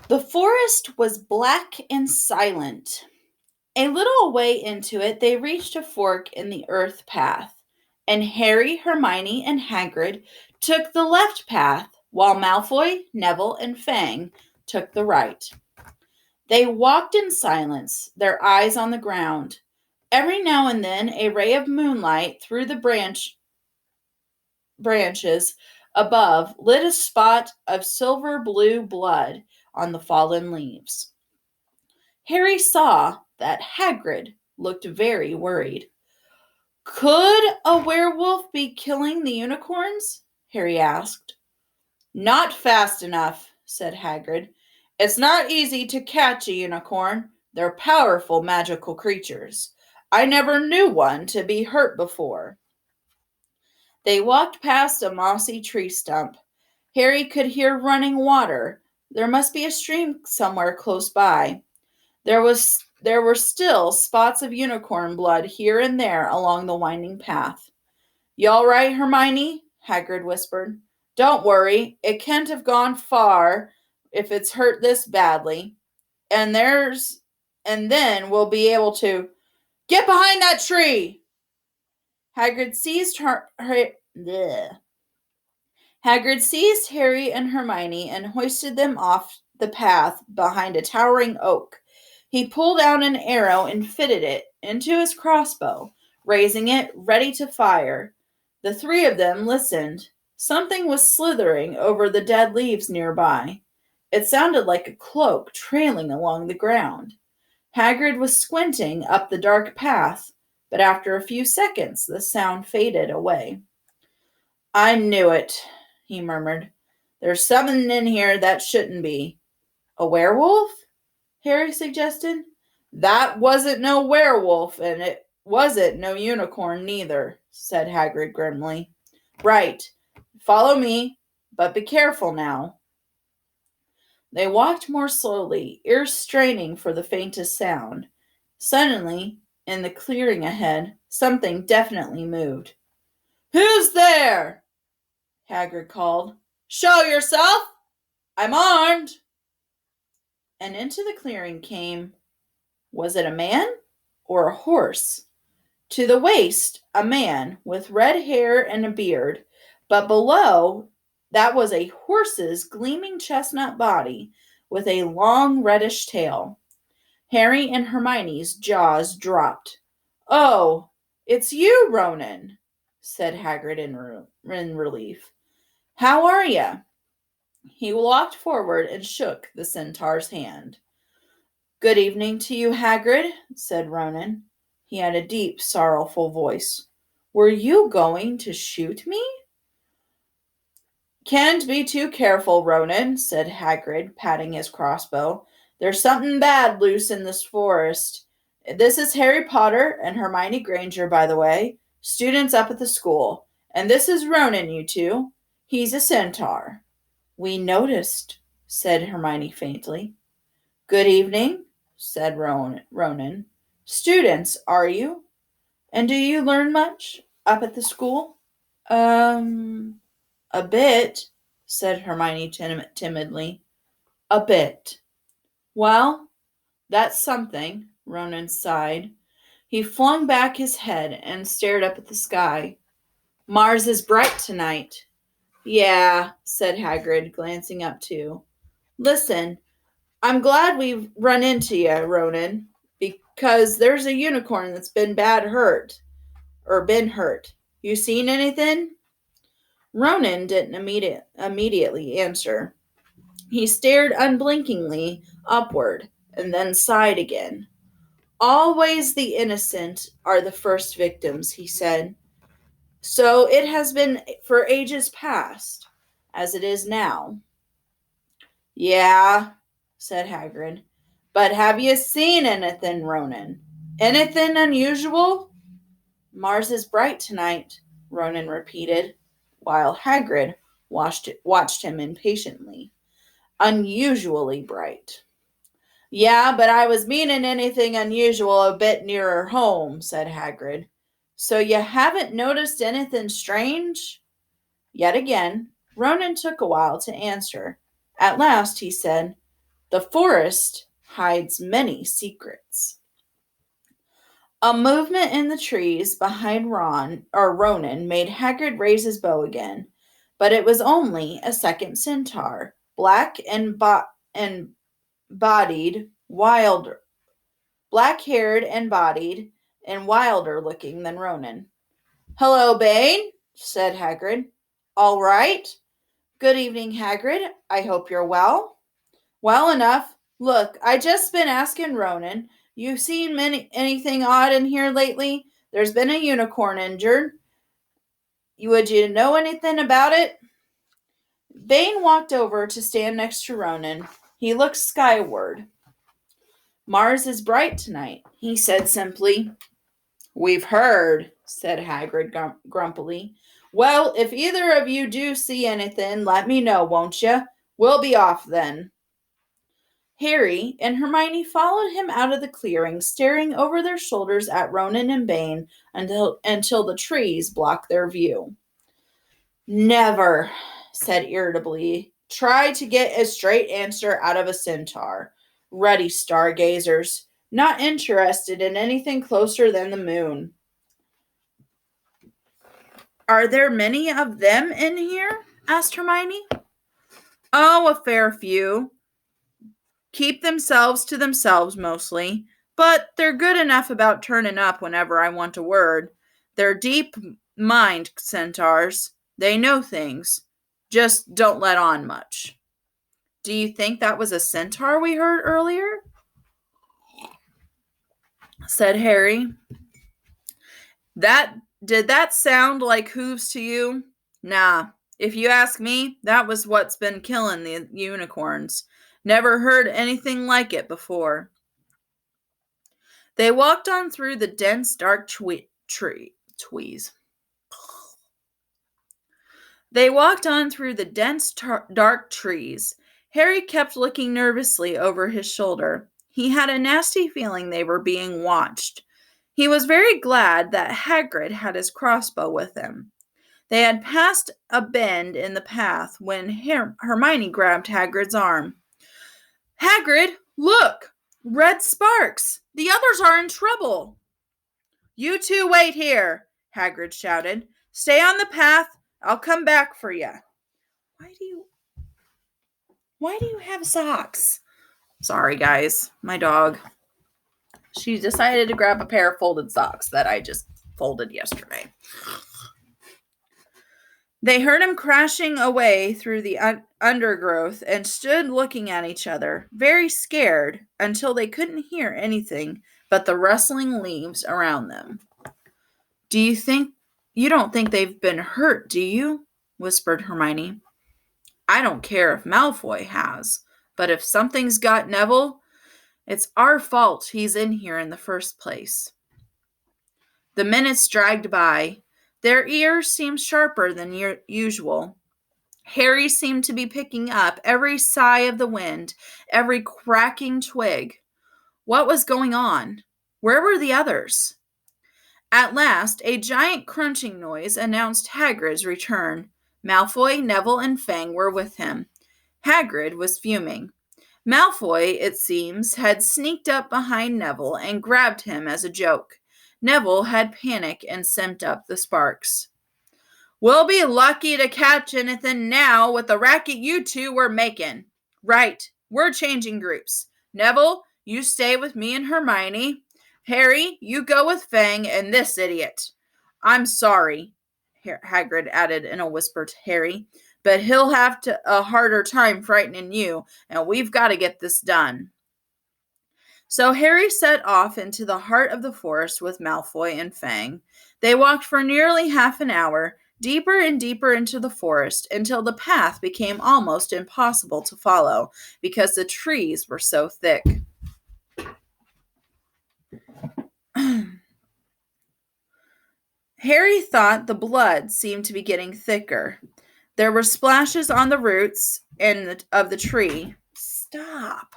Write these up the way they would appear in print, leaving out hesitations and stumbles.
The forest was black and silent. A little way into it, they reached a fork in the earth path, and Harry, Hermione, and Hagrid took the left path, while Malfoy, Neville, and Fang took the right. They walked in silence, their eyes on the ground. Every now and then, a ray of moonlight through the branches above lit a spot of silver blue blood on the fallen leaves. Harry saw that Hagrid looked very worried. Could a werewolf be killing the unicorns? Harry asked. Not fast enough, said Hagrid. It's not easy to catch a unicorn. They're powerful magical creatures. I never knew one to be hurt before. They walked past a mossy tree stump. Harry could hear running water. There must be a stream somewhere close by. There were still spots of unicorn blood here and there along the winding path. You all right, Hermione? Hagrid whispered. Don't worry, it can't have gone far if it's hurt this badly. And then we'll be able to get behind that tree. Hagrid seized Hagrid seized Harry and Hermione and hoisted them off the path behind a towering oak. He pulled out an arrow and fitted it into his crossbow, raising it, ready to fire. The three of them listened. Something was slithering over the dead leaves nearby. It sounded like a cloak trailing along the ground. Hagrid was squinting up the dark path, but after a few seconds the sound faded away. I knew it, he murmured. There's something in here that shouldn't be. A werewolf? Harry suggested. That wasn't no werewolf, and it wasn't no unicorn neither, said Hagrid grimly. Right. Follow me, but be careful now. They walked more slowly, ears straining for the faintest sound. Suddenly, in the clearing ahead, something definitely moved. Who's there? Hagrid called. Show yourself! I'm armed! And into the clearing came, was it a man or a horse? To the waist, a man with red hair and a beard, but below that was a horse's gleaming chestnut body with a long reddish tail. Harry and Hermione's jaws dropped. Oh, it's you, Ronan, said Hagrid in relief. How are you? He walked forward and shook the centaur's hand. Good evening to you, Hagrid, said Ronan. He had a deep, sorrowful voice. Were you going to shoot me? Can't be too careful, Ronan, said Hagrid, patting his crossbow. There's something bad loose in this forest. This is Harry Potter and Hermione Granger, by the way, students up at the school. And this is Ronan, you two. He's a centaur. We noticed, said Hermione faintly. Good evening, said Ronan. Students, are you? And do you learn much up at the school? A bit, said Hermione timidly. A bit. Well, that's something, Ronan sighed. He flung back his head and stared up at the sky. Mars is bright tonight. Yeah, said Hagrid, glancing up too. Listen, I'm glad we've run into you, Ronan, because there's a unicorn that's been hurt. You seen anything? Ronan didn't immediately answer. He stared unblinkingly upward and then sighed again. Always the innocent are the first victims, he said. So it has been for ages past, as it is now. Yeah, said Hagrid. But have you seen anything, Ronan? Anything unusual? Mars is bright tonight, Ronan repeated, while Hagrid watched him impatiently. Unusually bright. Yeah, but I was meaning anything unusual a bit nearer home, said Hagrid. So you haven't noticed anything strange? Yet again, Ronan took a while to answer. At last he said, The forest hides many secrets. A movement in the trees behind Ronan made Hagrid raise his bow again, but it was only a second centaur, black and bodied, wilder, black-haired and bodied, and wilder looking than Ronan. "Hello, Bane," said Hagrid. "All right. Good evening, Hagrid. I hope you're well." "Well enough. Look, I just been asking Ronan. You seen anything odd in here lately? There's been a unicorn injured. Would you know anything about it?" Bane walked over to stand next to Ronan. He looked skyward. "Mars is bright tonight," he said simply. "We've heard," said Hagrid grumpily. "Well, if either of you do see anything, let me know, won't you? We'll be off then." Harry and Hermione followed him out of the clearing, staring over their shoulders at Ronan and Bane until the trees blocked their view. "Never," said irritably, "try to get a straight answer out of a centaur. Ready, stargazers. Not interested in anything closer than the moon." "Are there many of them in here?" asked Hermione. "Oh, a fair few. Keep themselves to themselves mostly, but they're good enough about turning up whenever I want a word. They're deep mind centaurs. They know things. Just don't let on much." "Do you think that was a centaur we heard earlier?" said Harry. Did that sound like hooves to you?" "Nah. If you ask me, that was what's been killing the unicorns. Never heard anything like it before." They walked on through the dense, dark trees. They walked on through the dense, dark trees. Harry kept looking nervously over his shoulder. He had a nasty feeling they were being watched. He was very glad that Hagrid had his crossbow with him. They had passed a bend in the path when Hermione grabbed Hagrid's arm. "Hagrid, look! Red sparks! The others are in trouble!" "You two wait here," Hagrid shouted. "Stay on the path. I'll come back for you." Why do you have socks? Sorry, guys. My dog. She decided to grab a pair of folded socks that I just folded yesterday. They heard him crashing away through the undergrowth and stood looking at each other, very scared, until they couldn't hear anything but the rustling leaves around them. You don't think they've been hurt, do you?" whispered Hermione. "I don't care if Malfoy has, but if something's got Neville, it's our fault he's in here in the first place." The minutes dragged by. Their ears seemed sharper than usual. Harry seemed to be picking up every sigh of the wind, every cracking twig. What was going on? Where were the others? At last, a giant crunching noise announced Hagrid's return. Malfoy, Neville, and Fang were with him. Hagrid was fuming. Malfoy, it seems, had sneaked up behind Neville and grabbed him as a joke. Neville had panicked and sent up the sparks. "We'll be lucky to catch anything now with the racket you two were making." "Right, we're changing groups. Neville, you stay with me and Hermione. Harry, you go with Fang and this idiot." "I'm sorry," Hagrid added in a whisper to Harry, "but he'll have a harder time frightening you, and we've got to get this done." So Harry set off into the heart of the forest with Malfoy and Fang. They walked for nearly half an hour, deeper and deeper into the forest, until the path became almost impossible to follow because the trees were so thick. Harry thought the blood seemed to be getting thicker. There were splashes on the roots of the tree. Stop.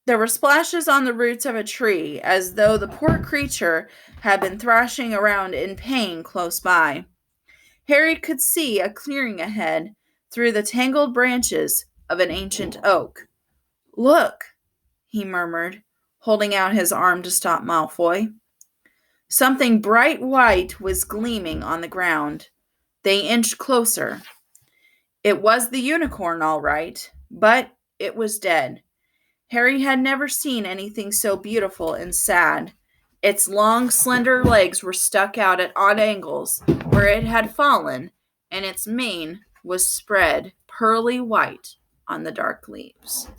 There were splashes on the roots of a tree, as though the poor creature had been thrashing around in pain close by. Harry could see a clearing ahead through the tangled branches. of an ancient oak. "Look," he murmured, holding out his arm to stop Malfoy. Something bright white was gleaming on the ground. They inched closer. It was the unicorn, all right, but it was dead. Harry had never seen anything so beautiful and sad. Its long, slender legs were stuck out at odd angles where it had fallen, and its mane was spread pearly white on the dark leaves.